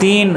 3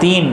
3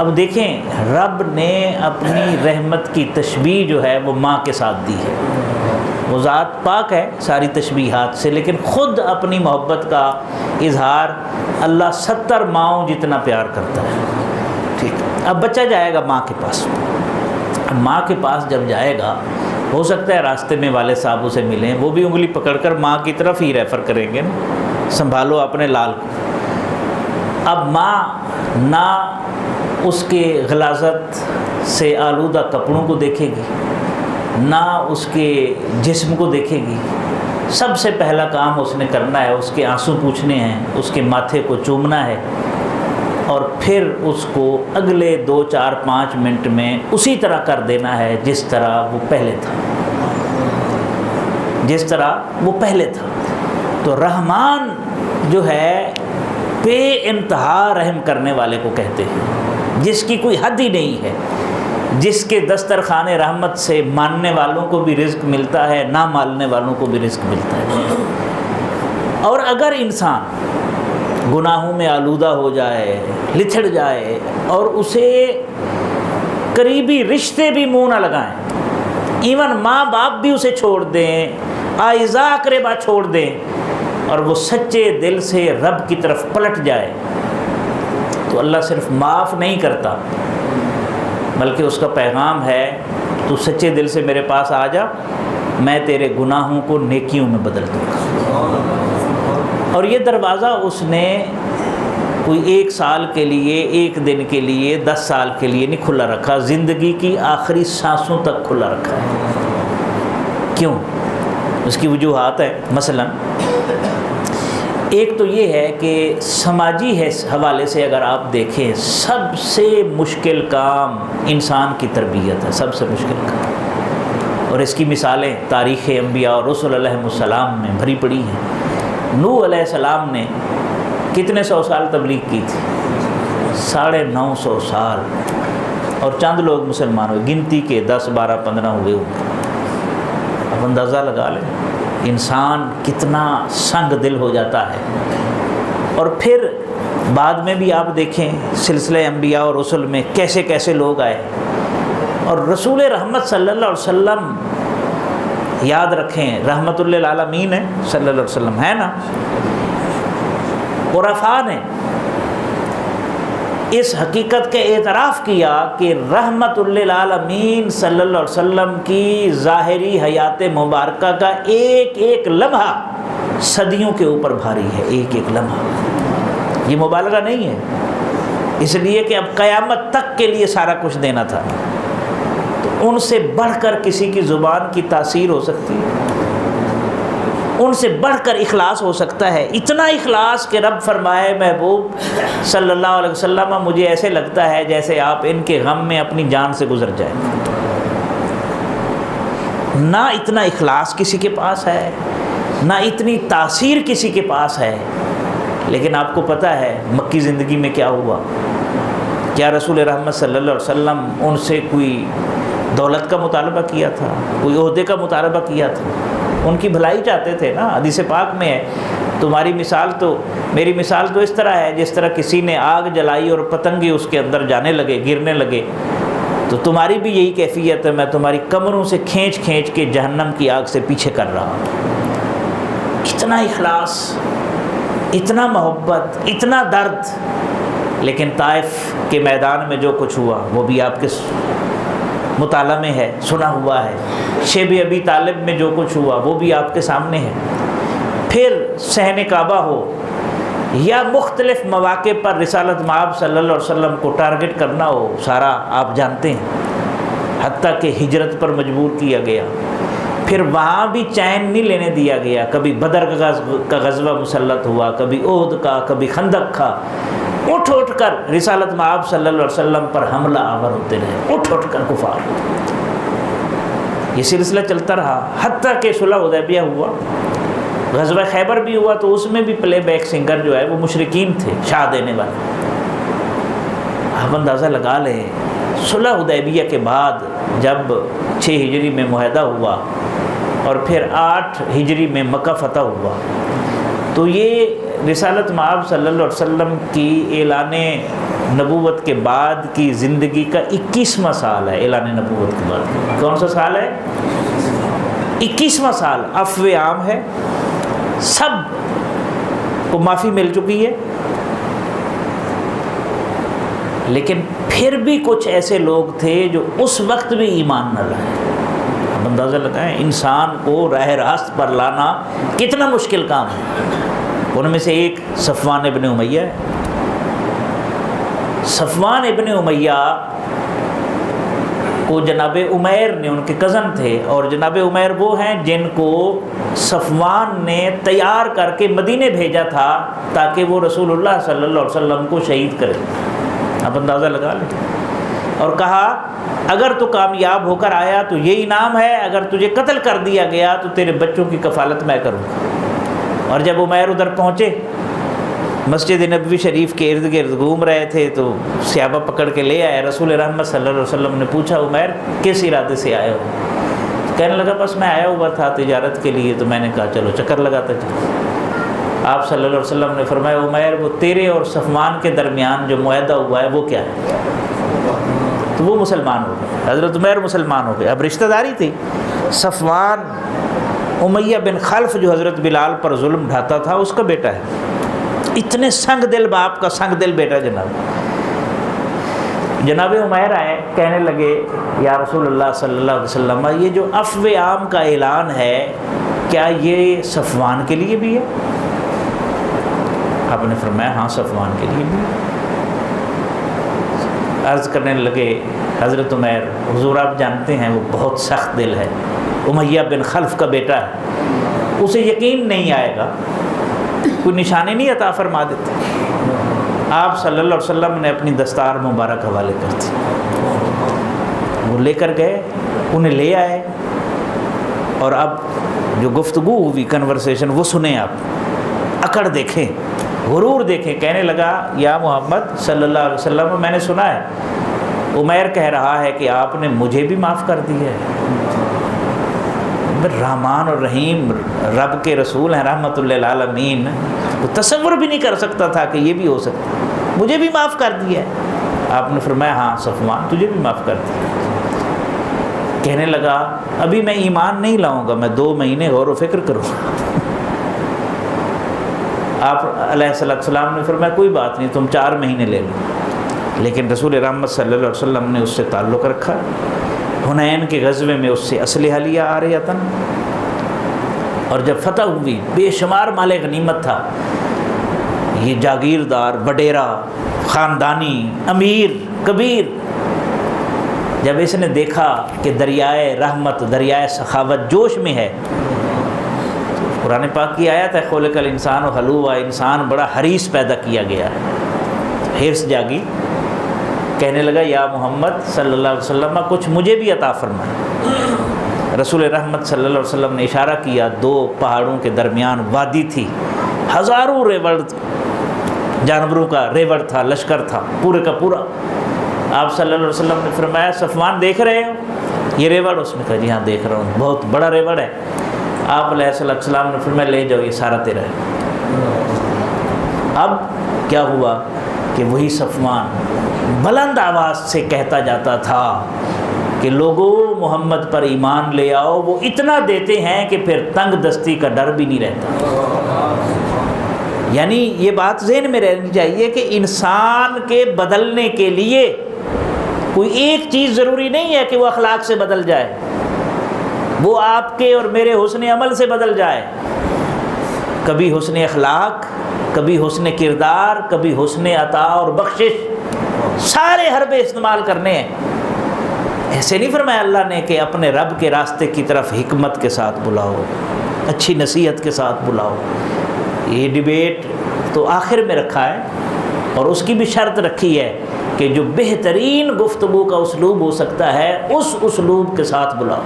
اب دیکھیں رب نے اپنی رحمت کی تشبیہ جو ہے وہ ماں کے ساتھ دی ہے. وہ ذات پاک ہے ساری تشبیہات سے، لیکن خود اپنی محبت کا اظہار اللہ 70 ماؤں جتنا پیار کرتا ہے. ٹھیک، اب بچہ جائے گا ماں کے پاس. ماں کے پاس جب جائے گا، ہو سکتا ہے راستے میں والد صاحب اسے ملیں، وہ بھی انگلی پکڑ کر ماں کی طرف ہی ریفر کریں گے نا، سنبھالو اپنے لال کو. اب ماں نہ اس کے غلاظت سے آلودہ کپڑوں کو دیکھے گی، نہ اس کے جسم کو دیکھے گی. سب سے پہلا کام اس نے کرنا ہے، اس کے آنسو پوچھنے ہیں، اس کے ماتھے کو چومنا ہے، اور پھر اس کو اگلے 2 4 5 منٹ میں اسی طرح کر دینا ہے جس طرح وہ پہلے تھا، جس طرح وہ پہلے تھا. تو رحمان جو ہے بے انتہا رحم کرنے والے کو کہتے ہیں، جس کی کوئی حد ہی نہیں ہے، جس کے دسترخوان رحمت سے ماننے والوں کو بھی رزق ملتا ہے، نہ ماننے والوں کو بھی رزق ملتا ہے. اور اگر انسان گناہوں میں آلودہ ہو جائے، لتھڑ جائے، اور اسے قریبی رشتے بھی منہ نہ لگائیں، ایون ماں باپ بھی اسے چھوڑ دیں، اعزاء اقربا چھوڑ دیں، اور وہ سچے دل سے رب کی طرف پلٹ جائے، تو اللہ صرف معاف نہیں کرتا بلکہ اس کا پیغام ہے تو سچے دل سے میرے پاس آ جا، میں تیرے گناہوں کو نیکیوں میں بدل دوں گا. اور یہ دروازہ اس نے کوئی 1 سال کے لیے، 1 دن کے لیے، 10 سال کے لیے نہیں کھلا رکھا، زندگی کی آخری سانسوں تک کھلا رکھا ہے. کیوں؟ اس کی وجوہات ہیں. مثلا ایک تو یہ ہے کہ سماجی حوالے سے اگر آپ دیکھیں، سب سے مشکل کام انسان کی تربیت ہے، سب سے مشکل کام. اور اس کی مثالیں تاریخ انبیاء اور رسول علیہ السلام میں بھری پڑی ہیں. نوح علیہ السلام نے کتنے 100 سال تبلیغ کی تھی؟ 950 سال. اور چند لوگ مسلمان ہوئے، گنتی کے 10 12 15 ہوئے ہوئے. اب اندازہ لگا لیں انسان کتنا سنگ دل ہو جاتا ہے. اور پھر بعد میں بھی آپ دیکھیں سلسلہ انبیاء اور رسل میں کیسے کیسے لوگ آئے. اور رسول رحمت صلی اللہ علیہ وسلم، یاد رکھیں رحمت للعالمین ہے صلی اللہ علیہ وسلم، ہے نا. عرفاء نے اس حقیقت کے اعتراف کیا کہ رحمت للعالمین صلی اللہ علیہ وسلم کی ظاہری حیات مبارکہ کا ایک ایک لمحہ صدیوں کے اوپر بھاری ہے. ایک ایک لمحہ، یہ مبالغہ نہیں ہے، اس لیے کہ اب قیامت تک کے لیے سارا کچھ دینا تھا. تو ان سے بڑھ کر کسی کی زبان کی تاثیر ہو سکتی ہے، ان سے بڑھ کر اخلاص ہو سکتا ہے. اتنا اخلاص کہ رب فرمائے محبوب صلی اللہ علیہ وسلم مجھے ایسے لگتا ہے جیسے آپ ان کے غم میں اپنی جان سے گزر جائیں. نہ اتنا اخلاص کسی کے پاس ہے، نہ اتنی تاثیر کسی کے پاس ہے. لیکن آپ کو پتہ ہے مکی زندگی میں کیا ہوا؟ کیا رسول رحمت صلی اللہ علیہ وسلم ان سے کوئی دولت کا مطالبہ کیا تھا، کوئی عہدے کا مطالبہ کیا تھا؟ ان کی بھلائی چاہتے تھے نا. حدیث پاک میں ہے تمہاری مثال تو، میری مثال تو اس طرح ہے جس طرح کسی نے آگ جلائی اور پتنگے اس کے اندر جانے لگے، گرنے لگے، تو تمہاری بھی یہی کیفیت ہے، میں تمہاری کمروں سے کھینچ کھینچ کے جہنم کی آگ سے پیچھے کر رہا ہوں. اتنا اخلاص، اتنا محبت، اتنا درد. لیکن طائف کے میدان میں جو کچھ ہوا وہ بھی آپ کے مطالعہ میں ہے، سنا ہوا ہے. شیب ابی طالب میں جو کچھ ہوا وہ بھی آپ کے سامنے ہے. پھر صحن کعبہ ہو یا مختلف مواقع پر رسالت مآب صلی اللہ علیہ وسلم کو ٹارگٹ کرنا ہو، سارا آپ جانتے ہیں. حتیٰ کہ ہجرت پر مجبور کیا گیا، پھر وہاں بھی چین نہیں لینے دیا گیا. کبھی بدر کا غزوہ مسلط ہوا، کبھی احد کا، کبھی خندق کا. اٹھ اٹھ کر رسالت مآب صلی اللہ علیہ وسلم پر حملہ آور ہوتے رہے، اٹھ اٹھ کر کفار. یہ سلسلہ چلتا رہا حتیٰ کہ صلح حدیبیہ ہوا، غزوہ خیبر بھی ہوا، تو اس میں بھی پلے بیک سنگر جو ہے وہ مشرکین تھے، شاہ دینے والے. آپ اندازہ لگا لیں صلح حدیبیہ کے بعد جب 6 ہجری میں معاہدہ ہوا اور پھر 8 ہجری میں مکہ فتح ہوا، تو یہ رسالت مآب صلی اللہ علیہ وسلم کی اعلان نبوت کے بعد کی زندگی کا 21واں سال ہے، اعلان نبوت کے بعد کون سا سال ہے؟ 21واں سال، عفو عام ہے، سب کو معافی مل چکی ہے، لیکن پھر بھی کچھ ایسے لوگ تھے جو اس وقت بھی ایمان نہ لائے۔ اب اندازہ لگائیں انسان کو راہ راست پر لانا کتنا مشکل کام ہے۔ ان میں سے ایک صفوان ابن امیہ ہے۔ صفوان ابن امیہ کو جناب عمیر نے، ان کے کزن تھے، اور جناب عمیر وہ ہیں جن کو صفوان نے تیار کر کے مدینے بھیجا تھا تاکہ وہ رسول اللہ صلی اللہ علیہ وسلم کو شہید کرے۔ اب اندازہ لگا لیں، اور کہا اگر تو کامیاب ہو کر آیا تو یہ انعام ہے، اگر تجھے قتل کر دیا گیا تو تیرے بچوں کی کفالت میں کروں گا۔ اور جب عمیر ادھر پہنچے، مسجد نبوی شریف کے ارد گرد گھوم رہے تھے، تو صحابہ پکڑ کے لے آئے۔ رسول رحمت صلی اللہ علیہ وسلم نے پوچھا عمیر کس ارادے سے آئے ہو؟ کہنے لگا بس میں آیا ہوا تھا تجارت کے لیے، تو میں نے کہا چلو چکر لگاتا چلو۔ آپ صلی اللہ علیہ وسلم نے فرمایا عمیر وہ تیرے اور صفوان کے درمیان جو معاہدہ ہوا ہے وہ کیا ہے؟ تو وہ مسلمان ہو گئے، حضرت عمیر مسلمان ہو گئے۔ اب رشتہ داری تھی، صفوان امیہ بن خلف جو حضرت بلال پر ظلم ڈھاتا تھا اس کا بیٹا ہے۔ اتنے سنگ دل باپ کا سنگ دل بیٹا جناب عمیر آئے، کہنے لگے یا رسول اللہ صلی اللہ علیہ وسلم یہ جو عفو عام کا اعلان ہے کیا یہ صفوان کے لیے بھی ہے؟ آپ نے فرمایا ہاں صفوان کے لیے بھی ہے۔ عرض کرنے لگے حضرت عمیر حضور آپ جانتے ہیں وہ بہت سخت دل ہے، امیہ بن خلف کا بیٹا ہے، اسے یقین نہیں آئے گا، کوئی نشانی نہیں عطا فرما دیتے۔ آپ صلی اللہ علیہ وسلم نے اپنی دستار مبارک حوالے کر دی، وہ لے کر گئے، انہیں لے آئے، اور اب جو گفتگو ہوئی کنورسیشن وہ سنیں آپ، اکڑ دیکھیں، غرور دیکھیں۔ کہنے لگا یا محمد صلی اللہ علیہ وسلم میں نے سنا ہے عمیر کہہ رہا ہے کہ آپ نے مجھے بھی معاف کر دی ہے۔ رحمان اور رحیم رب کے رسول ہیں رحمت للعالمین، وہ تصور بھی نہیں کر سکتا تھا کہ یہ بھی ہو سکتا، مجھے بھی معاف کر دیا ہے۔ آپ نے فرمایا ہاں صفوان تجھے بھی معاف کر دیا۔ کہنے لگا ابھی میں ایمان نہیں لاؤں گا، میں 2 مہینے غور و فکر کروں گا۔ آپ علیہ السلام نے فرمایا کوئی بات نہیں، تم 4 مہینے لے لو۔ لیکن رسول رحمت صلی اللہ علیہ وسلم نے اس سے تعلق رکھا۔ حنین کے غزوے میں اس سے اسلحہ لیا عاریۃً، اور جب فتح ہوئی بے شمار مال غنیمت تھا، یہ جاگیردار وڈیرا خاندانی امیر کبیر، جب اس نے دیکھا کہ دریائے رحمت دریائے سخاوت جوش میں ہے، قرآن پاک کی آیت ہے خلق الانسان حلوٰ، انسان بڑا حریص پیدا کیا گیا ہے، حرص جاگی۔ کہنے لگا یا محمد صلی اللہ علیہ وسلم کچھ مجھے بھی عطا فرمائے۔ رسول رحمت صلی اللہ علیہ وسلم نے اشارہ کیا، 2 پہاڑوں کے درمیان وادی تھی، ہزاروں ریوڑ جانوروں کا ریوڑ تھا، لشکر تھا پورے کا پورا۔ آپ صلی اللہ علیہ وسلم نے فرمایا صفوان دیکھ رہے ہو یہ ریوڑ؟ اس نے کہا جی ہاں دیکھ رہا ہوں، بہت بڑا ریوڑ ہے۔ آپ علیہ السلام نے فرمایا لے جاؤ یہ سارا تیرا ہے۔ اب کیا ہوا کہ وہی صفوان بلند آواز سے کہتا جاتا تھا کہ لوگوں محمد پر ایمان لے آؤ، وہ اتنا دیتے ہیں کہ پھر تنگ دستی کا ڈر بھی نہیں رہتا۔ یعنی یہ بات ذہن میں رہنی چاہیے کہ انسان کے بدلنے کے لیے کوئی ایک چیز ضروری نہیں ہے کہ وہ اخلاق سے بدل جائے، وہ آپ کے اور میرے حسن عمل سے بدل جائے۔ کبھی حسن اخلاق، کبھی حسن کردار، کبھی حسن عطا اور بخشش، سارے حربے استعمال کرنے ہیں۔ ایسے نہیں فرمایا اللہ نے کہ اپنے رب کے راستے کی طرف حکمت کے ساتھ بلاؤ، اچھی نصیحت کے ساتھ بلاؤ۔ یہ ڈیبیٹ تو آخر میں رکھا ہے، اور اس کی بھی شرط رکھی ہے کہ جو بہترین گفتگو کا اسلوب ہو سکتا ہے اس اسلوب کے ساتھ بلاؤ۔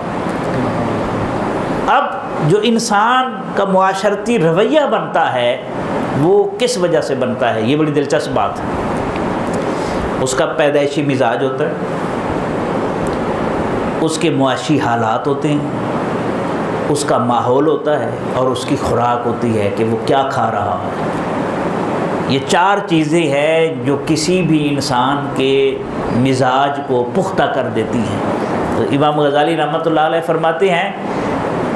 اب جو انسان کا معاشرتی رویہ بنتا ہے وہ کس وجہ سے بنتا ہے؟ یہ بڑی دلچسپ بات ہے۔ اس کا پیدائشی مزاج ہوتا ہے، اس کے معاشی حالات ہوتے ہیں، اس کا ماحول ہوتا ہے، اور اس کی خوراک ہوتی ہے کہ وہ کیا کھا رہا ہے۔ یہ 4 چیزیں ہیں جو کسی بھی انسان کے مزاج کو پختہ کر دیتی ہیں۔ تو امام غزالی رحمۃ اللہ علیہ فرماتے ہیں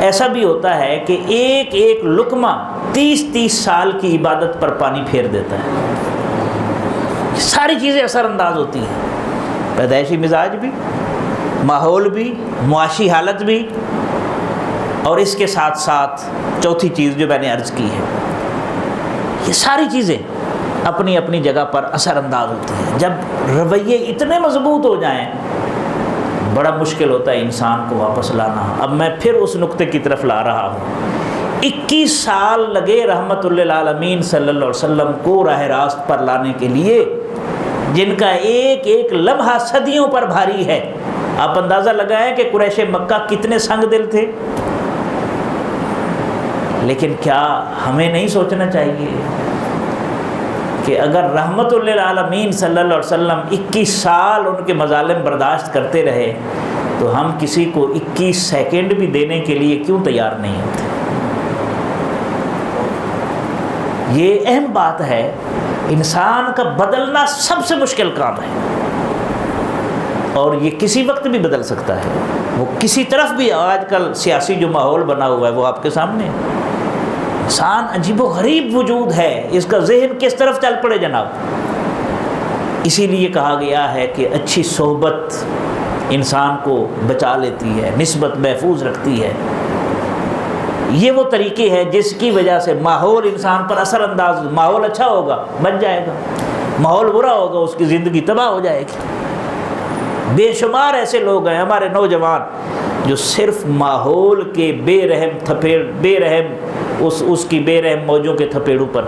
ایسا بھی ہوتا ہے کہ ایک ایک لقمہ 30 سال کی عبادت پر پانی پھیر دیتا ہے۔ ساری چیزیں اثر انداز ہوتی ہیں، پیدائشی مزاج بھی، ماحول بھی، معاشی حالت بھی، اور اس کے ساتھ ساتھ چوتھی چیز جو میں نے عرض کی ہے، یہ ساری چیزیں اپنی اپنی جگہ پر اثر انداز ہوتی ہیں۔ جب رویے اتنے مضبوط ہو جائیں بڑا مشکل ہوتا ہے انسان کو واپس لانا۔ اب میں پھر اس نقطے کی طرف لا رہا ہوں۔ 21 سال لگے رحمت للعالمین صلی اللہ علیہ وسلم کو راہ راست پر لانے کے لیے، جن کا ایک ایک لمحہ صدیوں پر بھاری ہے۔ آپ اندازہ لگائیں کہ قریش مکہ کتنے سنگ دل تھے، لیکن کیا ہمیں نہیں سوچنا چاہیے کہ اگر رحمت للعالمین صلی اللہ علیہ وسلم 21 سال ان کے مظالم برداشت کرتے رہے تو ہم کسی کو 21 سیکنڈ بھی دینے کے لیے کیوں تیار نہیں ہوتے؟ یہ اہم بات ہے، انسان کا بدلنا سب سے مشکل کام ہے، اور یہ کسی وقت بھی بدل سکتا ہے۔ وہ کسی طرف بھی، آج کل سیاسی جو ماحول بنا ہوا ہے وہ آپ کے سامنے ہے۔ انسان عجیب و غریب وجود ہے، اس کا ذہن کس طرف چل پڑے جناب۔ اسی لیے کہا گیا ہے کہ اچھی صحبت انسان کو بچا لیتی ہے، نسبت محفوظ رکھتی ہے۔ یہ وہ طریقے ہیں جس کی وجہ سے ماحول انسان پر اثر انداز، ماحول اچھا ہوگا بچ جائے گا، ماحول برا ہوگا اس کی زندگی تباہ ہو جائے گی۔ بے شمار ایسے لوگ ہیں ہمارے نوجوان جو صرف ماحول کے بے رحم اس کی بے رحم موجوں کے تھپیڑوں پر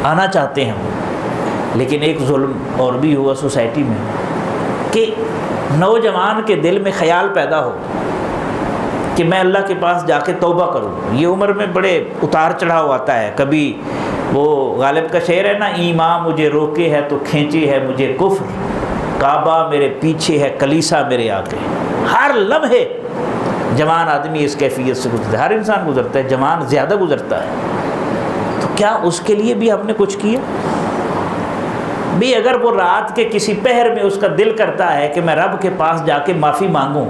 آنا چاہتے ہیں، لیکن ایک ظلم اور بھی ہوا سوسائٹی میں کہ نوجوان کے دل میں خیال پیدا ہو کہ میں اللہ کے پاس جا کے توبہ کروں۔ یہ عمر میں بڑے اتار چڑھاؤ آتا ہے، کبھی وہ غالب کا شعر ہے نا، ایمان مجھے روکے ہے تو کھینچی ہے مجھے کفر، کعبہ میرے پیچھے ہے کلیسا میرے آگے۔ ہر لمحے جوان آدمی اس کیفیت سے گزرتا ہے، ہر انسان گزرتا ہے، جوان زیادہ گزرتا ہے۔ تو کیا اس کے لیے بھی ہم نے کچھ کیا؟ بھی اگر وہ رات کے کسی پہر میں اس کا دل کرتا ہے کہ میں رب کے پاس جا کے معافی مانگوں،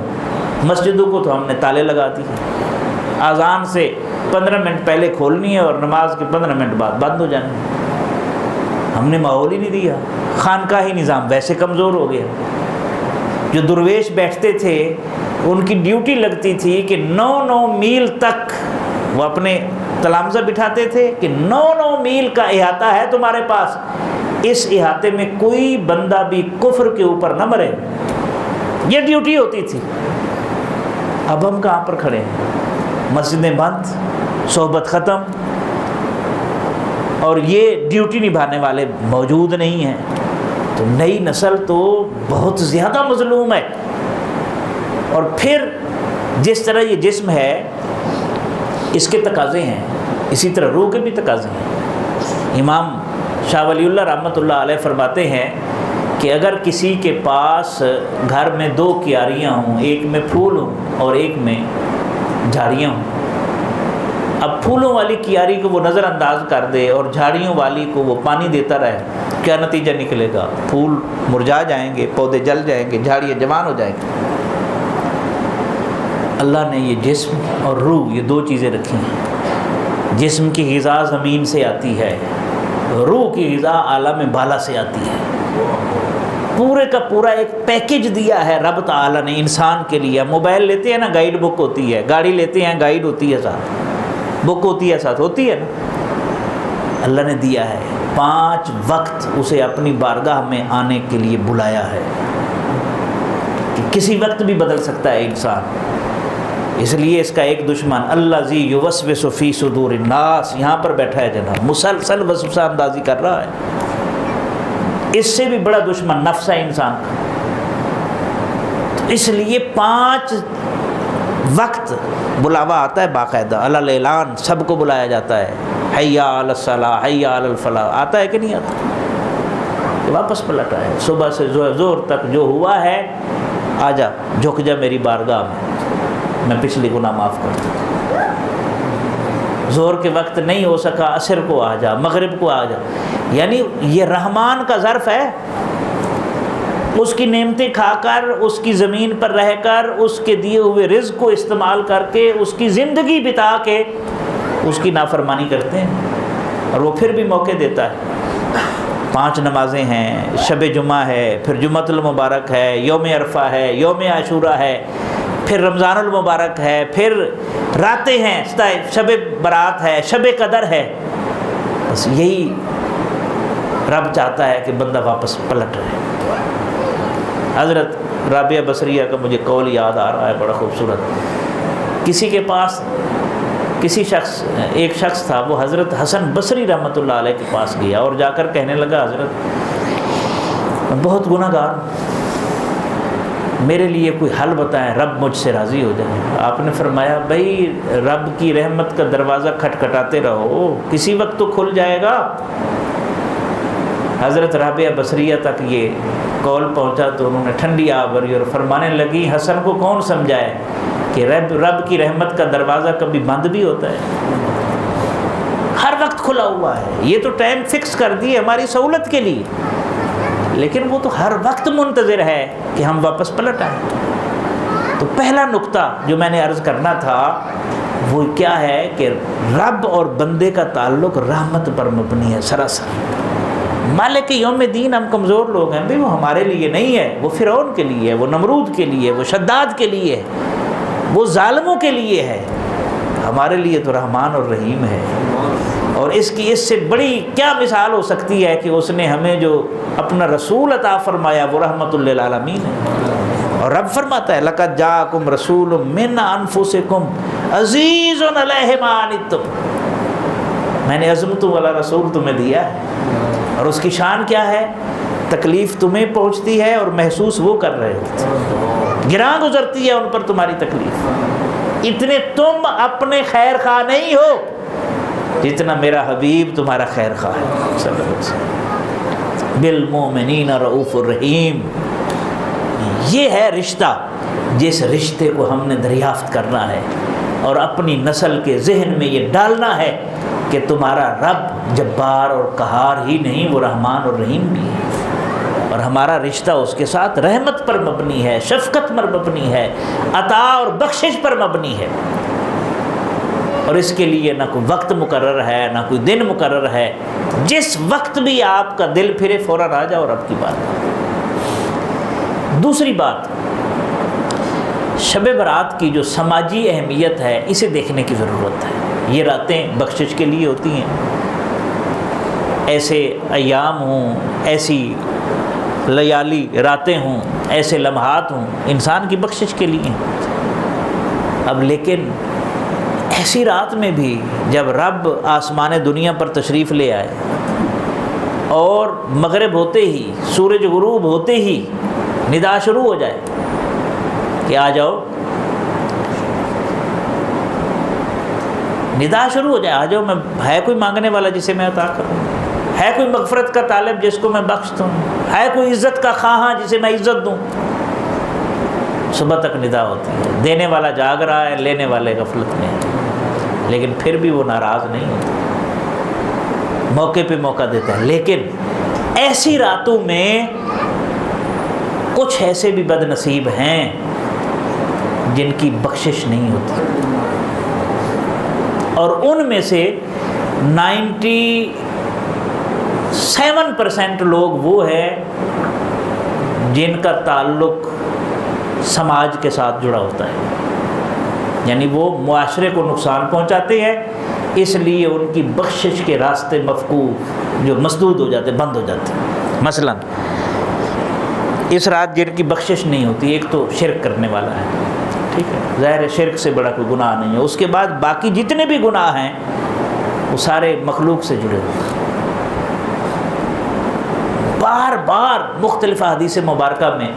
مسجدوں کو تو ہم نے تالے لگا دی ہیں، اذان سے 15 منٹ پہلے کھولنی ہے اور نماز کے 15 منٹ بعد بند ہو جانی ہے۔ ہم نے ماحول ہی نہیں دیا، خانقاہی نظام ویسے کمزور ہو گیا۔ جو درویش بیٹھتے تھے ان کی ڈیوٹی لگتی تھی کہ 9 میل تک وہ اپنے تلامذہ بٹھاتے تھے کہ 9 میل کا احاطہ ہے تمہارے پاس، اس احاطے میں کوئی بندہ بھی کفر کے اوپر نہ مرے، یہ ڈیوٹی ہوتی تھی۔ اب ہم کہاں پر کھڑے ہیں؟ مسجدیں بند، صحبت ختم، اور یہ ڈیوٹی نبھانے والے موجود نہیں ہیں۔ تو نئی نسل تو بہت زیادہ مظلوم ہے۔ اور پھر جس طرح یہ جسم ہے اس کے تقاضے ہیں، اسی طرح روح کے بھی تقاضے ہیں۔ امام شاہ ولی اللہ رحمۃ اللہ علیہ فرماتے ہیں کہ اگر کسی کے پاس گھر میں 2 کیاریاں ہوں، ایک میں پھول ہوں اور ایک میں جھاڑیاں ہوں، اب پھولوں والی کیاری کو وہ نظر انداز کر دے اور جھاڑیوں والی کو وہ پانی دیتا رہے، کیا نتیجہ نکلے گا؟ پھول مرجھا جائیں گے، پودے جل جائیں گے، جھاڑیاں جوان ہو جائیں گی۔ اللہ نے یہ جسم اور روح، یہ 2 چیزیں رکھی ہیں۔ جسم کی غذا زمین سے آتی ہے، روح کی غذا عالم بالا سے آتی ہے۔ پورے کا پورا ایک پیکج دیا ہے رب تعالیٰ نے انسان کے لیے۔ موبائل لیتے ہیں نا، گائیڈ بک ہوتی ہے، گاڑی لیتے ہیں گائیڈ ہوتی ہے ساتھ، بک ہوتی ہے ساتھ، ہوتی ہے نا، اللہ نے دیا ہے۔ 5 وقت اسے اپنی بارگاہ میں آنے کے لیے بلایا ہے کہ کسی وقت بھی بدل سکتا ہے انسان۔ اس لیے اس کا ایک دشمن الذی یوسوس فی صدور الناس یہاں پر بیٹھا ہے جناب، مسلسل وسوسہ اندازی کر رہا ہے۔ اس سے بھی بڑا دشمن نفس ہے انسان کا۔ تو اس لیے 5 وقت بلاوا آتا ہے باقاعدہ، علی اعلان سب کو بلایا جاتا ہے، حی علی الصلاۃ حی علی الفلاح، آتا ہے کہ نہیں آتا؟ کہ واپس پلٹا ہے، صبح سے زور تک جو ہوا ہے آجا جھک جا میری بارگاہ میں پچھلی گناہ معاف کر دوں۔ ظہر کے وقت نہیں ہو سکا، عصر کو آ جا، مغرب کو آ جا. یعنی یہ رحمان کا ظرف ہے، اس کی نعمتیں کھا کر، اس کی زمین پر رہ کر، اس کے دیے ہوئے رزق کو استعمال کر کے، اس کی زندگی بتا کے اس کی نافرمانی کرتے ہیں. اور وہ پھر بھی موقع دیتا ہے. 5 نمازیں ہیں، شب جمعہ ہے، پھر جمعۃ المبارک ہے، یوم عرفہ ہے، یوم عاشورہ ہے، پھر رمضان المبارک ہے، پھر راتیں ہیں، شب برات ہے، شب قدر ہے. بس یہی رب چاہتا ہے کہ بندہ واپس پلٹ رہے. حضرت رابعہ بصریہ کا مجھے قول یاد آ رہا ہے، بڑا خوبصورت. کسی کے پاس ایک شخص تھا، وہ حضرت حسن بصری رحمۃ اللہ علیہ کے پاس گیا اور جا کر کہنے لگا، حضرت میں بہت گناہ گار ہوں، میرے لیے کوئی حل بتائیں، رب مجھ سے راضی ہو جائے. آپ نے فرمایا، بھائی رب کی رحمت کا دروازہ کھٹکھٹاتے رہو، کسی وقت تو کھل جائے گا. حضرت رابعہ بصریہ تک یہ قول پہنچا تو انہوں نے ٹھنڈی آہ بھری اور فرمانے لگی، حسن کو کون سمجھائے کہ رب کی رحمت کا دروازہ کبھی بند بھی ہوتا ہے، ہر وقت کھلا ہوا ہے. یہ تو ٹائم فکس کر دیے ہماری سہولت کے لیے، لیکن وہ تو ہر وقت منتظر ہے کہ ہم واپس پلٹ آئیں. تو پہلا نقطہ جو میں نے عرض کرنا تھا وہ کیا ہے کہ رب اور بندے کا تعلق رحمت پر مبنی ہے سراسر. مالک یوم دین ہم کمزور لوگ ہیں، بھئی وہ ہمارے لیے نہیں ہے، وہ فرعون کے لیے ہے، وہ نمرود کے لیے، وہ شداد کے لیے ہے، وہ ظالموں کے لیے ہے. ہمارے لیے تو رحمان اور رحیم ہے. اور اس سے بڑی کیا مثال ہو سکتی ہے کہ اس نے ہمیں جو اپنا رسول عطا فرمایا وہ رحمت للعالمین ہے. اور رب فرماتا ہے، لَقَدْ جَاءَكُمْ رَسُولٌ مِّنْ أَنفُسِكُمْ عَزِيزٌ عَلَيْهِ مَا عَنِتُّمْ. میں نے عظمت والا رسول تمہیں دیا ہے، اور اس کی شان کیا ہے؟ تکلیف تمہیں پہنچتی ہے اور محسوس وہ کر رہے ہو، گراں گزرتی ہے ان پر تمہاری تکلیف. اتنے تم اپنے خیر خواہ نہیں ہو جتنا میرا حبیب تمہارا خیر خواہ ہے صلی اللہ علیہ وسلم. بالمؤمنین رؤوف الرحیم. یہ ہے رشتہ، جس رشتے کو ہم نے دریافت کرنا ہے اور اپنی نسل کے ذہن میں یہ ڈالنا ہے کہ تمہارا رب جبار اور قہار ہی نہیں، وہ رحمان اور رحیم بھی ہے. اور ہمارا رشتہ اس کے ساتھ رحمت پر مبنی ہے، شفقت پر مبنی ہے، عطا اور بخشش پر مبنی ہے. اور اس کے لیے نہ کوئی وقت مقرر ہے، نہ کوئی دن مقرر ہے. جس وقت بھی آپ کا دل پھرے فوراً آ جاؤ رب کی بات. دوسری بات، شب برات کی جو سماجی اہمیت ہے اسے دیکھنے کی ضرورت ہے. یہ راتیں بخشش کے لیے ہوتی ہیں، ایسے ایام ہوں، ایسی لیالی راتیں ہوں، ایسے لمحات ہوں، انسان کی بخشش کے لیے. اب لیکن ایسی رات میں بھی جب رب آسمان دنیا پر تشریف لے آئے اور مغرب ہوتے ہی، سورج غروب ہوتے ہی ندا شروع ہو جائے کہ آ جاؤ، ندا شروع ہو جائے، آ جاؤ، میں ہے کوئی مانگنے والا جسے میں عطا کروں، ہے کوئی مغفرت کا طالب جس کو میں بخش دوں، ہے کوئی عزت کا خواہاں جسے میں عزت دوں. صبح تک ندا ہوتی ہے، دینے والا جاگ رہا ہے، لینے والے غفلت میں ہیں، لیکن پھر بھی وہ ناراض نہیں ہوتا، موقع پہ موقع دیتا ہے. لیکن ایسی راتوں میں کچھ ایسے بھی بد نصیب ہیں جن کی بخشش نہیں ہوتی، اور ان میں سے 97% لوگ وہ ہیں جن کا تعلق سماج کے ساتھ جڑا ہوتا ہے، یعنی وہ معاشرے کو نقصان پہنچاتے ہیں، اس لیے ان کی بخشش کے راستے مفقود جو مسدود ہو جاتے، بند ہو جاتے. مثلا اس رات جن کی بخشش نہیں ہوتی، ایک تو شرک کرنے والا ہے، ٹھیک ہے، ظاہر ہے شرک سے بڑا کوئی گناہ نہیں ہے. اس کے بعد باقی جتنے بھی گناہ ہیں وہ سارے مخلوق سے جڑے ہوئے ہیں. بار بار مختلف احادیث مبارکہ میں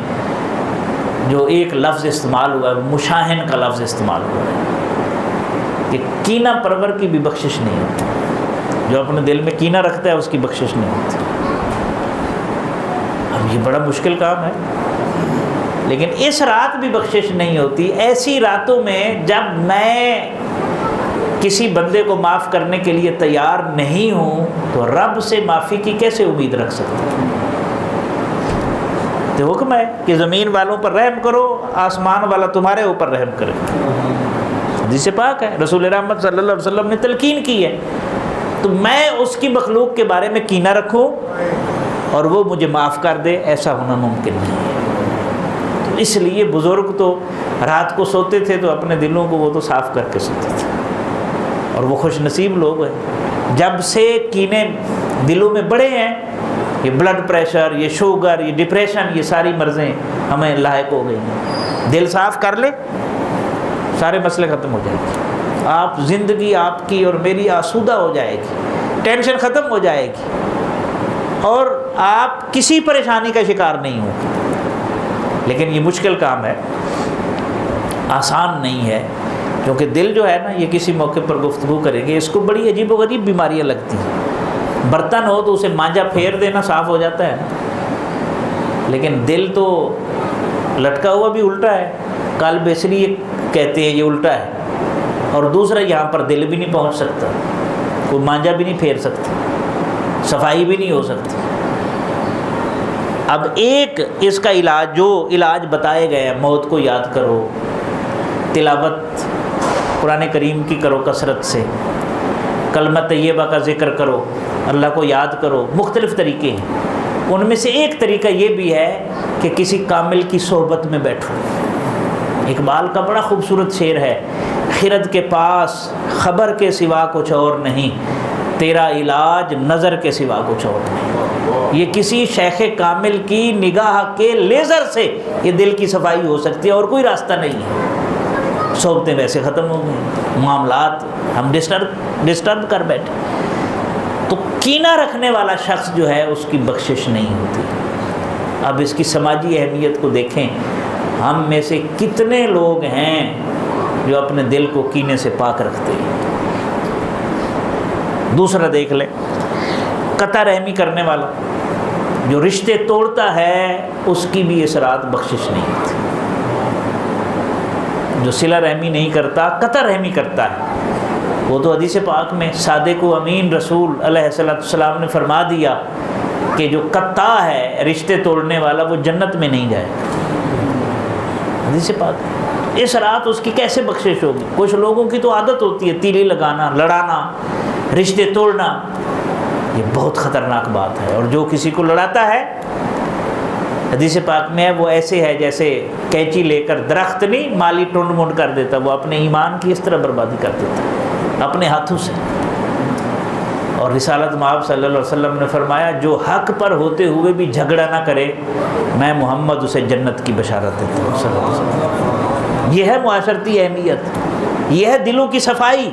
جو ایک لفظ استعمال ہوا ہے، مشاہن کا لفظ استعمال ہوا ہے کہ کینہ پرور کی بھی بخشش نہیں ہوتی. جو اپنے دل میں کینہ رکھتا ہے اس کی بخشش نہیں ہوتی. اب یہ بڑا مشکل کام ہے، لیکن اس رات بھی بخشش نہیں ہوتی. ایسی راتوں میں جب میں کسی بندے کو معاف کرنے کے لیے تیار نہیں ہوں تو رب سے معافی کی کیسے امید رکھ سکتے ہیں؟ تو حکم ہے کہ زمین والوں پر رحم کرو، آسمان والا تمہارے اوپر رحم کرے۔ حدیث پاک ہے، رسول رحمت صلی اللہ علیہ وسلم نے تلقین کی ہے۔ تو میں اس کی مخلوق کے بارے میں کینہ رکھوں اور وہ مجھے معاف کر دے، ایسا ہونا ممکن نہیں ہے۔ تو اس لیے بزرگ تو رات کو سوتے تھے تو اپنے دلوں کو وہ تو صاف کر کے سوتے تھے، اور وہ خوش نصیب لوگ ہیں۔ جب سے کینے دلوں میں بڑے ہیں، یہ بلڈ پریشر، یہ شوگر، یہ ڈپریشن، یہ ساری مرضیں ہمیں لاحق ہو گئی ہیں۔ دل صاف کر لے، سارے مسئلے ختم ہو جائیں گے۔ آپ زندگی آپ کی اور میری آسودہ ہو جائے گی، ٹینشن ختم ہو جائے گی، اور آپ کسی پریشانی کا شکار نہیں ہوں گے۔ لیکن یہ مشکل کام ہے، آسان نہیں ہے، کیونکہ دل جو ہے نا، یہ کسی موقع پر گفتگو کریں گے، اس کو بڑی عجیب و غریب بیماریاں لگتی ہیں۔ برتن ہو تو اسے مانجا پھیر دینا، صاف ہو جاتا ہے، لیکن دل تو لٹکا ہوا بھی الٹا ہے۔ قلب اس لیے کہتے ہیں یہ الٹا ہے، اور دوسرا یہاں پر دل بھی نہیں پہنچ سکتا، کوئی مانجا بھی نہیں پھیر سکتا، صفائی بھی نہیں ہو سکتی۔ اب ایک اس کا علاج، جو علاج بتائے گئے ہیں، موت کو یاد کرو، تلاوت قرآن کریم کی کرو کثرت سے، کلمہ طیبہ کا ذکر کرو، اللہ کو یاد کرو، مختلف طریقے ہیں۔ ان میں سے ایک طریقہ یہ بھی ہے کہ کسی کامل کی صحبت میں بیٹھو۔ اقبال کا بڑا خوبصورت شعر ہے، خرد کے پاس خبر کے سوا کچھ اور نہیں، تیرا علاج نظر کے سوا کچھ اور نہیں۔ یہ کسی شیخ کامل کی نگاہ کے لیزر سے یہ دل کی صفائی ہو سکتی ہے، اور کوئی راستہ نہیں ہے۔ صحبتیں ویسے ختم ہو گئی، معاملات ہم ڈسٹرب کر بیٹھے۔ تو کینہ رکھنے والا شخص جو ہے اس کی بخشش نہیں ہوتی۔ اب اس کی سماجی اہمیت کو دیکھیں، ہم میں سے کتنے لوگ ہیں جو اپنے دل کو کینے سے پاک رکھتے ہیں۔ دوسرا دیکھ لیں، قطع رحمی کرنے والا، جو رشتے توڑتا ہے اس کی بھی اس رات بخشش نہیں ہوتی۔ جو صلہ رحمی نہیں کرتا، قطع رحمی کرتا ہے، وہ تو حدیث پاک میں صادق و امین رسول علیہ السلام نے فرما دیا کہ جو قطع ہے، رشتے توڑنے والا، وہ جنت میں نہیں جائے گا۔ حدیث پاک، اس رات اس کی کیسے بخشش ہوگی؟ کچھ لوگوں کی تو عادت ہوتی ہے تیلی لگانا، لڑانا، رشتے توڑنا، یہ بہت خطرناک بات ہے۔ اور جو کسی کو لڑاتا ہے، حدیث پاک میں ہے، وہ ایسے ہے جیسے کینچی لے کر درخت نہیں مالی ٹنڈ منڈ کر دیتا، وہ اپنے ایمان کی اس طرح بربادی کر دیتا اپنے ہاتھوں سے۔ اور رسالت مآب صلی اللہ علیہ وسلم نے فرمایا، جو حق پر ہوتے ہوئے بھی جھگڑا نہ کرے، میں محمد اسے جنت کی بشارت دیتا ہوں صلی اللہ علیہ وسلم۔ یہ ہے معاشرتی اہمیت، یہ ہے دلوں کی صفائی،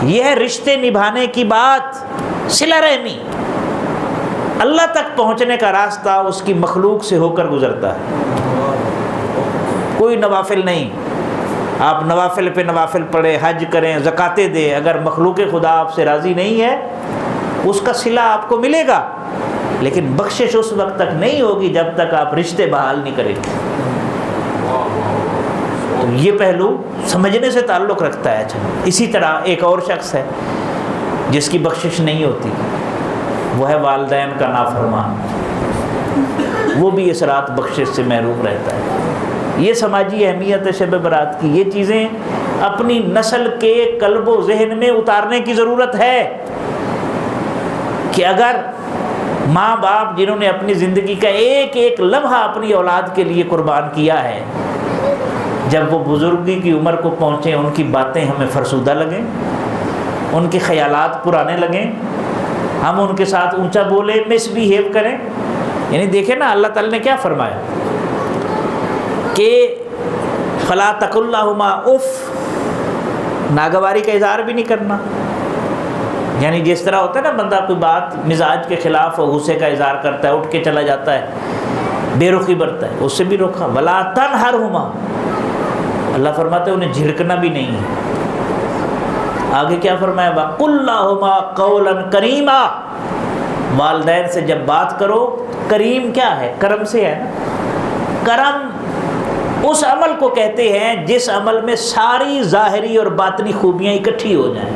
یہ ہے رشتے نبھانے کی بات، صلہ رحمی۔ اللہ تک پہنچنے کا راستہ اس کی مخلوق سے ہو کر گزرتا ہے، کوئی نوافل نہیں۔ آپ نوافل پہ نوافل پڑھیں، حج کریں، زکاتیں دیں، اگر مخلوق خدا آپ سے راضی نہیں ہے، اس کا صلہ آپ کو ملے گا، لیکن بخشش اس وقت تک نہیں ہوگی جب تک آپ رشتے بحال نہیں کریں گے۔ تو یہ پہلو سمجھنے سے تعلق رکھتا ہے۔ اچھا، اسی طرح ایک اور شخص ہے جس کی بخشش نہیں ہوتی، وہ ہے والدین کا نافرمان، وہ بھی اس رات بخشش سے محروم رہتا ہے۔ یہ سماجی اہمیت ہے شب برات کی۔ یہ چیزیں اپنی نسل کے قلب و ذہن میں اتارنے کی ضرورت ہے کہ اگر ماں باپ جنہوں نے اپنی زندگی کا ایک ایک لمحہ اپنی اولاد کے لیے قربان کیا ہے، جب وہ بزرگی کی عمر کو پہنچیں، ان کی باتیں ہمیں فرسودہ لگیں، ان کے خیالات پرانے لگیں، ہم ان کے ساتھ اونچا بولیں، مس بیہیو کریں۔ یعنی دیکھیں نا اللہ تعالی نے کیا فرمایا کہ فلا تقل لہما اف، ناگواری کا اظہار بھی نہیں کرنا۔ یعنی جس طرح ہوتا ہے نا، بندہ کوئی بات مزاج کے خلاف ہو، غصے کا اظہار کرتا ہے، اٹھ کے چلا جاتا ہے، بے رخی برتا ہے، اس سے بھی روکا۔ ولا تنہرہما، اللہ فرماتے ہیں انہیں جھڑکنا بھی نہیں ہے۔ آگے کیا فرمایا؟ وَقُلْ لَهُمَا قَوْلًا كَرِيمًا، والدین سے جب بات کرو، کریم کیا ہے؟ کرم سے ہے نا۔ کرم اس عمل کو کہتے ہیں جس عمل میں ساری ظاہری اور باطنی خوبیاں اکٹھی ہو جائیں۔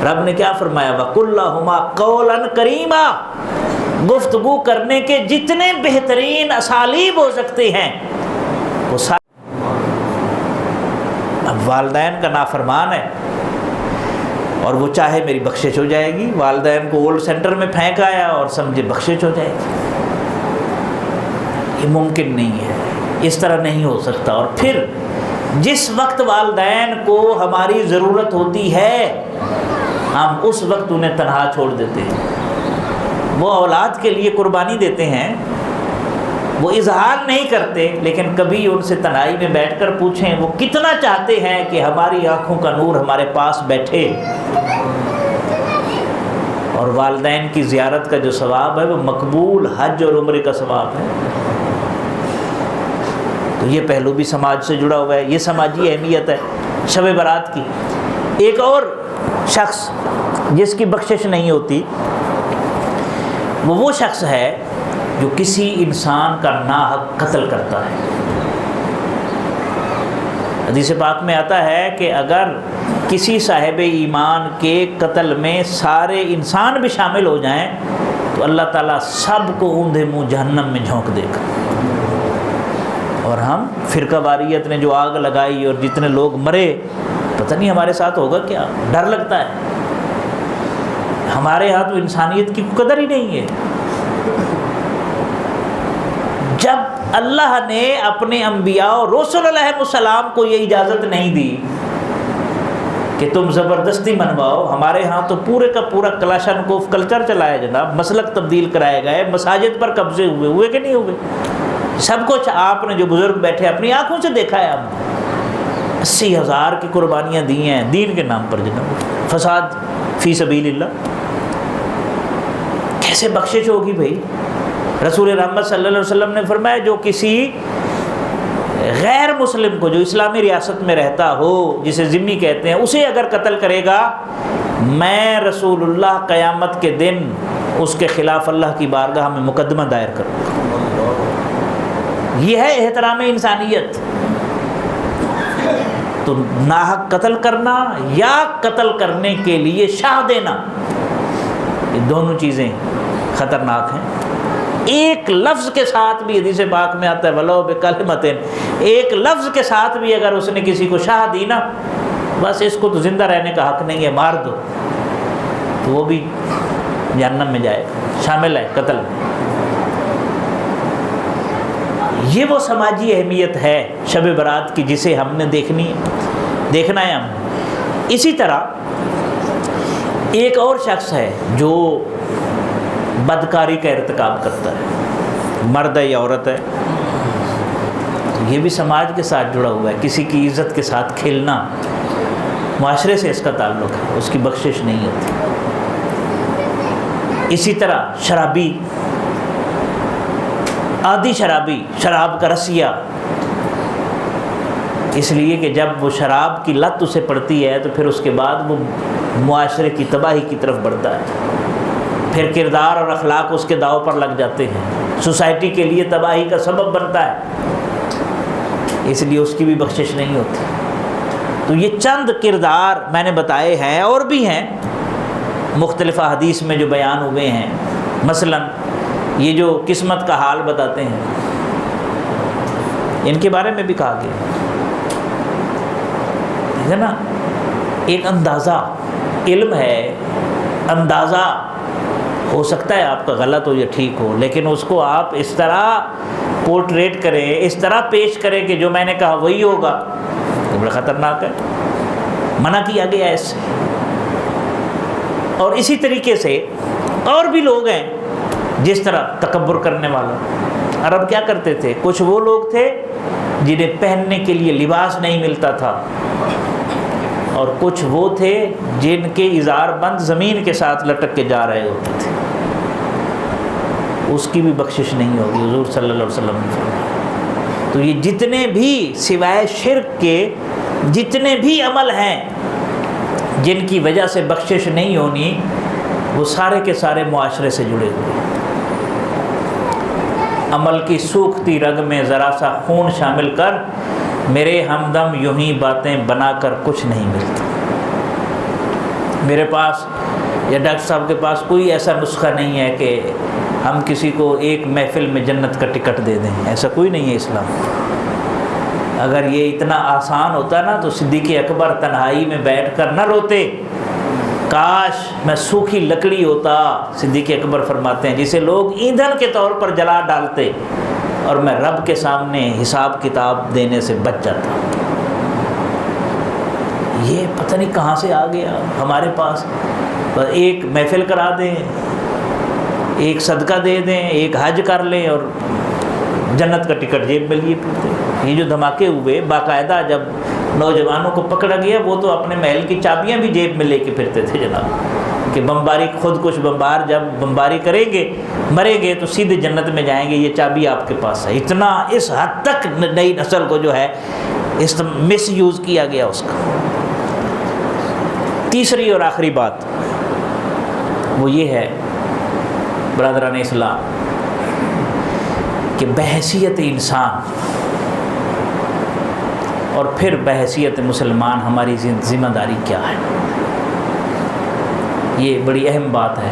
رب نے کیا فرمایا؟ وَقُلْ لَهُمَا قَوْلًا كَرِيمًا، گفتگو کرنے کے جتنے بہترین اسالیب ہو سکتے ہیں وہ سارے۔ اب والدین کا نافرمان ہے اور وہ چاہے میری بخشش ہو جائے گی، والدین کو اولڈ سینٹر میں پھینک آیا اور سمجھے بخشش ہو جائے گی، یہ ممکن نہیں ہے، اس طرح نہیں ہو سکتا۔ اور پھر جس وقت والدین کو ہماری ضرورت ہوتی ہے ہم اس وقت انہیں تنہا چھوڑ دیتے ہیں۔ وہ اولاد کے لیے قربانی دیتے ہیں، وہ اظہار نہیں کرتے، لیکن کبھی ان سے تنہائی میں بیٹھ کر پوچھیں وہ کتنا چاہتے ہیں کہ ہماری آنکھوں کا نور ہمارے پاس بیٹھے۔ اور والدین کی زیارت کا جو ثواب ہے وہ مقبول حج اور عمرے کا ثواب ہے۔ تو یہ پہلو بھی سماج سے جڑا ہوا ہے، یہ سماجی اہمیت ہے شب برات کی۔ ایک اور شخص جس کی بخشش نہیں ہوتی وہ شخص ہے جو کسی انسان کا ناحق قتل کرتا ہے۔ حدیث پاک میں آتا ہے کہ اگر کسی صاحب ایمان کے قتل میں سارے انسان بھی شامل ہو جائیں تو اللہ تعالیٰ سب کو اوندھے منہ جہنم میں جھونک دے گا۔ اور ہم فرقہ واریت نے جو آگ لگائی اور جتنے لوگ مرے، پتہ نہیں ہمارے ساتھ ہوگا کیا، ڈر لگتا ہے۔ ہمارے ہاں تو انسانیت کی قدر ہی نہیں ہے۔ جب اللہ نے اپنے انبیاء اور رسول علیہ السلام کو یہ اجازت نہیں دی کہ تم زبردستی منواؤ، ہمارے ہاں تو پورے کا پورا کلاشنکوف کلچر چلایا جناب، مسلک تبدیل کرائے گئے، مساجد پر قبضے ہوئے کہ نہیں ہوئے؟ سب کچھ آپ نے جو بزرگ بیٹھے اپنی آنکھوں سے دیکھا ہے، آپ نے 80,000 کی قربانیاں دی ہیں دین کے نام پر جناب، فساد فی سبیل اللہ۔ کیسے بخشش ہوگی بھائی؟ رسول رحمت صلی اللہ علیہ وسلم نے فرمایا جو کسی غیر مسلم کو جو اسلامی ریاست میں رہتا ہو، جسے ذمہ کہتے ہیں، اسے اگر قتل کرے گا، میں رسول اللہ قیامت کے دن اس کے خلاف اللہ کی بارگاہ میں مقدمہ دائر کروں گا۔ یہ ہے احترام انسانیت۔ تو ناحق قتل کرنا یا قتل کرنے کے لیے شاہ دینا، یہ دونوں چیزیں خطرناک ہیں۔ ایک لفظ کے ساتھ بھی حدیث پاک میں آتا ہے وَلَوْ بِكَلِمَةٍ، ایک لفظ کے ساتھ بھی اگر اس نے کسی کو شاہ دی نا، بس اس کو تو زندہ رہنے کا حق نہیں ہے، مار دو، تو وہ بھی جہنم میں جائے، شامل ہے قتل میں۔ یہ وہ سماجی اہمیت ہے شب برات کی جسے ہم نے دیکھنا ہے ہم۔ اسی طرح ایک اور شخص ہے جو بدکاری کا ارتکاب کرتا ہے، مرد ہے یا عورت ہے، یہ بھی سماج کے ساتھ جڑا ہوا ہے۔ کسی کی عزت کے ساتھ کھیلنا، معاشرے سے اس کا تعلق ہے، اس کی بخشش نہیں ہوتی۔ اسی طرح شرابی، عادی شرابی، شراب کا رسیہ، اس لیے کہ جب وہ شراب کی لت اسے پڑتی ہے تو پھر اس کے بعد وہ معاشرے کی تباہی کی طرف بڑھتا ہے، پھر کردار اور اخلاق اس کے داؤ پر لگ جاتے ہیں، سوسائٹی کے لیے تباہی کا سبب بنتا ہے، اس لیے اس کی بھی بخشش نہیں ہوتی۔ تو یہ چند کردار میں نے بتائے ہیں، اور بھی ہیں مختلف حدیث میں جو بیان ہوئے ہیں، مثلاً یہ جو قسمت کا حال بتاتے ہیں، ان کے بارے میں بھی کہا گیا ہے نا۔ ایک اندازہ علم ہے، اندازہ ہو سکتا ہے آپ کا غلط ہو یا ٹھیک ہو، لیکن اس کو آپ اس طرح پورٹریٹ کریں، اس طرح پیش کریں کہ جو میں نے کہا وہی ہوگا، یہ بڑا خطرناک ہے، منع کیا گیا ہے اس سے۔ اور اسی طریقے سے اور بھی لوگ ہیں جس طرح تکبر کرنے والا۔ عرب کیا کرتے تھے؟ کچھ وہ لوگ تھے جنہیں پہننے کے لیے لباس نہیں ملتا تھا، اور کچھ وہ تھے جن کے ازار بند زمین کے ساتھ لٹک کے جا رہے ہوتے تھے، اس کی بھی بخشش نہیں ہوگی، حضور صلی اللہ علیہ وسلم نے فرمایا۔ تو یہ جتنے بھی سوائے شرک کے جتنے بھی عمل ہیں جن کی وجہ سے بخشش نہیں ہونی، وہ سارے کے سارے معاشرے سے جڑے ہوئے ہیں۔ عمل کی سوکھتی رگ میں ذرا سا خون شامل کر، میرے ہمدم یوں ہی باتیں بنا کر کچھ نہیں ملتا۔ میرے پاس یا ڈاکٹر صاحب کے پاس کوئی ایسا نسخہ نہیں ہے کہ ہم کسی کو ایک محفل میں جنت کا ٹکٹ دے دیں، ایسا کوئی نہیں ہے اسلام۔ اگر یہ اتنا آسان ہوتا نا تو صدیق اکبر تنہائی میں بیٹھ کر نہ روتے، کاش میں سوکھی لکڑی ہوتا، صدیق اکبر فرماتے ہیں، جسے لوگ ایندھن کے طور پر جلا ڈالتے اور میں رب کے سامنے حساب کتاب دینے سے بچ جاتا۔ یہ پتہ نہیں کہاں سے آ گیا ہمارے پاس، ایک محفل کرا دیں، ایک صدقہ دے دیں، ایک حج کر لیں اور جنت کا ٹکٹ جیب میں لیے پھرتے۔ یہ جو دھماکے ہوئے باقاعدہ جب نوجوانوں کو پکڑا گیا، وہ تو اپنے محل کی چابیاں بھی جیب میں لے کے پھرتے تھے جناب، کہ بمباری خود کش بمبار جب بمباری کریں گے مریں گے تو سیدھے جنت میں جائیں گے، یہ چابی آپ کے پاس ہے۔ اتنا اس حد تک نئی نسل کو جو ہے مس یوز کیا گیا اس کا۔ تیسری اور آخری بات وہ یہ ہے برادران اسلام کہ بحیثیت انسان اور پھر بحیثیت مسلمان ہماری ذمہ داری کیا ہے۔ یہ بڑی اہم بات ہے،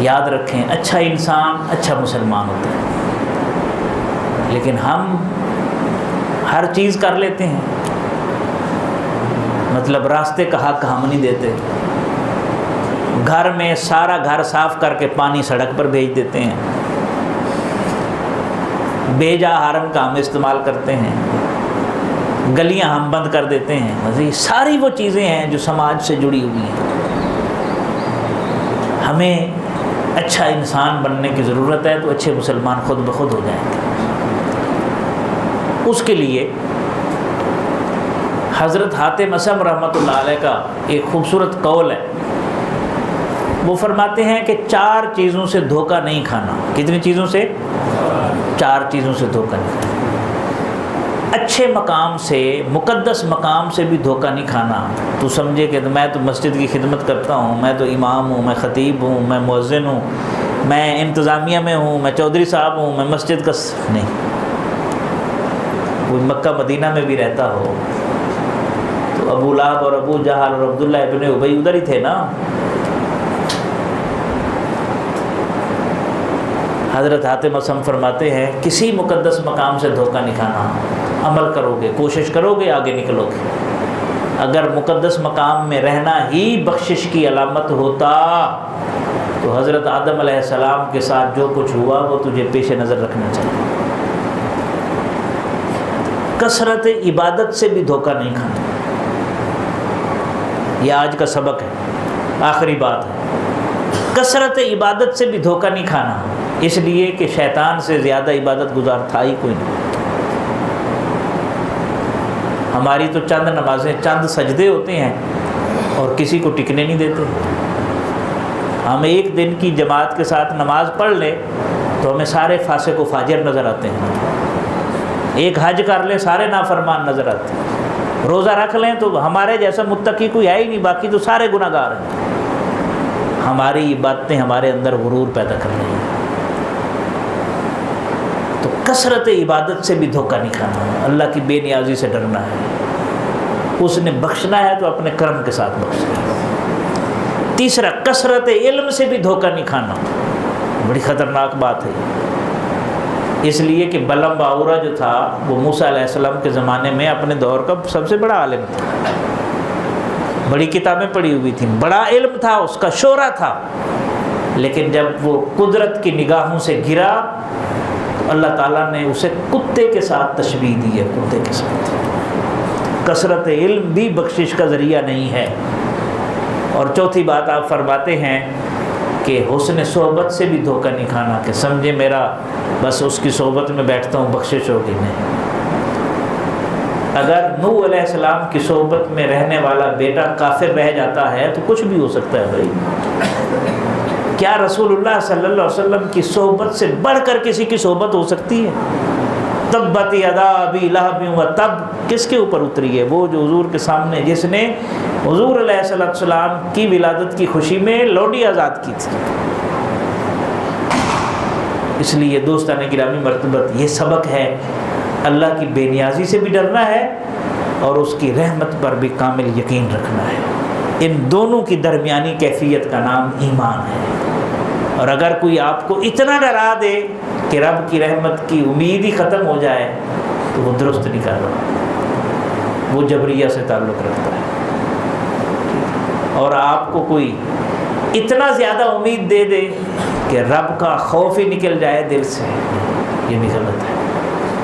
یاد رکھیں، اچھا انسان اچھا مسلمان ہوتا ہے، لیکن ہم ہر چیز کر لیتے ہیں، مطلب راستے کا حق ہم نہیں دیتے، گھر میں سارا گھر صاف کر کے پانی سڑک پر بھیج دیتے ہیں، بے جا ہارن کا ہم استعمال کرتے ہیں، گلیاں ہم بند کر دیتے ہیں، مزید ساری وہ چیزیں ہیں جو سماج سے جڑی ہوئی ہیں۔ ہمیں اچھا انسان بننے کی ضرورت ہے تو اچھے مسلمان خود بخود ہو جائیں گے۔ اس کے لیے حضرت حاتم اسم رحمۃ اللہ علیہ کا ایک خوبصورت قول ہے، وہ فرماتے ہیں کہ 4 چیزوں سے دھوکہ نہیں کھانا۔ کتنی چیزوں سے؟ 4 چیزوں سے دھوکہ نہیں کھانا۔ اچھے مقام سے، مقدس مقام سے بھی دھوکہ نہیں کھانا۔ تو سمجھے کہ میں تو مسجد کی خدمت کرتا ہوں، میں تو امام ہوں، میں خطیب ہوں، میں مؤذن ہوں، میں انتظامیہ میں ہوں، میں چودھری صاحب ہوں، میں مسجد کا نہیں۔ کوئی مکہ مدینہ میں بھی رہتا ہو تو ابو لہب اور ابو جہل اور عبداللہ ابن ابی ادھر ہی تھے نا۔ حضرت حاتم اسم فرماتے ہیں کسی مقدس مقام سے دھوکہ نہیں کھانا، عمل کرو گے، کوشش کرو گے، آگے نکلو گے۔ اگر مقدس مقام میں رہنا ہی بخشش کی علامت ہوتا تو حضرت آدم علیہ السلام کے ساتھ جو کچھ ہوا وہ تجھے پیش نظر رکھنا چاہیے۔ کثرت عبادت سے بھی دھوکہ نہیں کھانا، یہ آج کا سبق ہے، آخری بات ہے۔ کثرت عبادت سے بھی دھوکہ نہیں کھانا، اس لیے کہ شیطان سے زیادہ عبادت گزار تھا ہی کوئی نہیں۔ ہماری تو چند نمازیں، چند سجدے ہوتے ہیں اور کسی کو ٹکنے نہیں دیتے۔ ہم ایک دن کی جماعت کے ساتھ نماز پڑھ لیں تو ہمیں سارے فاسق و فاجر نظر آتے ہیں، ایک حج کر لیں سارے نافرمان نظر آتے ہیں، روزہ رکھ لیں تو ہمارے جیسا متقی کوئی ہے ہی نہیں، باقی تو سارے گناہ گار ہیں۔ ہماری عبادتیں ہمارے اندر غرور پیدا کر رہی ہیں۔ تو کثرت عبادت سے بھی دھوکہ نہیں کھانا، اللہ کی بے نیازی سے ڈرنا ہے، اس نے بخشنا ہے تو اپنے کرم کے ساتھ بخشنا ہے۔ تیسرا، کثرت علم سے بھی دھوکہ نہیں کھانا، بڑی خطرناک بات ہے، اس لیے کہ بلم باورا جو تھا وہ موسیٰ علیہ السلام کے زمانے میں اپنے دور کا سب سے بڑا عالم تھا، بڑی کتابیں پڑھی ہوئی تھیں، بڑا علم تھا، اس کا شہرہ تھا، لیکن جب وہ قدرت کی نگاہوں سے گرا تو اللہ تعالیٰ نے اسے کتے کے ساتھ تشبیہ دی ہے، کتے کے ساتھ۔ کثرت علم بھی بخشش کا ذریعہ نہیں ہے۔ اور چوتھی بات آپ فرماتے ہیں کہ حسن صحبت سے بھی دھوکہ نہیں کھانا، کہ سمجھے میرا بس اس کی صحبت میں بیٹھتا ہوں بخشش ہوگی، نہیں۔ اگر نوح علیہ السلام کی صحبت میں رہنے والا بیٹا کافر رہ جاتا ہے تو کچھ بھی ہو سکتا ہے بھائی۔ کیا رسول اللہ صلی اللہ علیہ وسلم کی صحبت سے بڑھ کر کسی کی صحبت ہو سکتی ہے؟ تبت یدا ابی لہب وتب کس کے اوپر اتری ہے؟ وہ جو حضور کے سامنے، جس نے حضور علیہ السلام کی ولادت کی خوشی میں لوڈی آزاد کی تھی۔ اس لیے دوستان گرامی مرتبت یہ سبق ہے، اللہ کی بے نیازی سے بھی ڈرنا ہے اور اس کی رحمت پر بھی کامل یقین رکھنا ہے۔ ان دونوں کی درمیانی کیفیت کا نام ایمان ہے۔ اور اگر کوئی آپ کو اتنا ڈرا دے کہ رب کی رحمت کی امید ہی ختم ہو جائے تو وہ درست نہیں کر رہا، وہ جبریہ سے تعلق رکھتا ہے۔ اور آپ کو کوئی اتنا زیادہ امید دے دے کہ رب کا خوف ہی نکل جائے دل سے، یہ بھی غلط ہے۔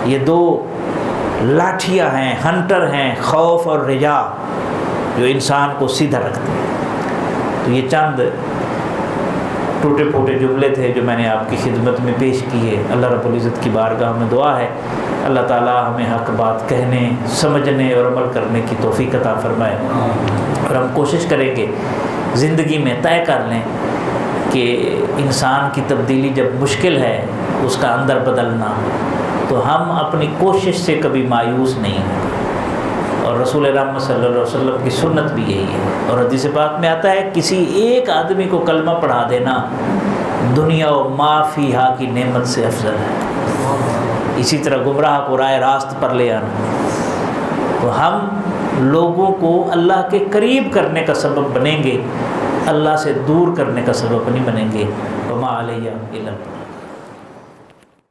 یہ دو لاٹھیاں ہیں، ہنٹر ہیں، خوف اور رجا، جو انسان کو سیدھا رکھتے ہیں۔ تو یہ چند ٹوٹے پھوٹے جملے تھے جو میں نے آپ کی خدمت میں پیش کیے۔ اللہ رب العزت کی بارگاہ میں دعا ہے اللہ تعالیٰ ہمیں حق بات کہنے، سمجھنے اور عمل کرنے کی توفیق عطا فرمائے، اور ہم کوشش کریں گے زندگی میں طے کر لیں کہ انسان کی تبدیلی جب مشکل ہے اس کا اندر بدلنا، تو ہم اپنی کوشش سے کبھی مایوس نہیں ہوں۔ اور رسول رحمت صلی اللہ علیہ وسلم کی سنت بھی یہی ہے، اور حدیث پاک میں آتا ہے کسی ایک آدمی کو کلمہ پڑھا دینا دنیا و ما فیہا کی نعمت سے افضل ہے۔ اسی طرح گمراہ کو راہ راست پر لے آنا۔ تو ہم لوگوں کو اللہ کے قریب کرنے کا سبب بنیں گے، اللہ سے دور کرنے کا سبب نہیں بنیں گے۔ وما علیہ الا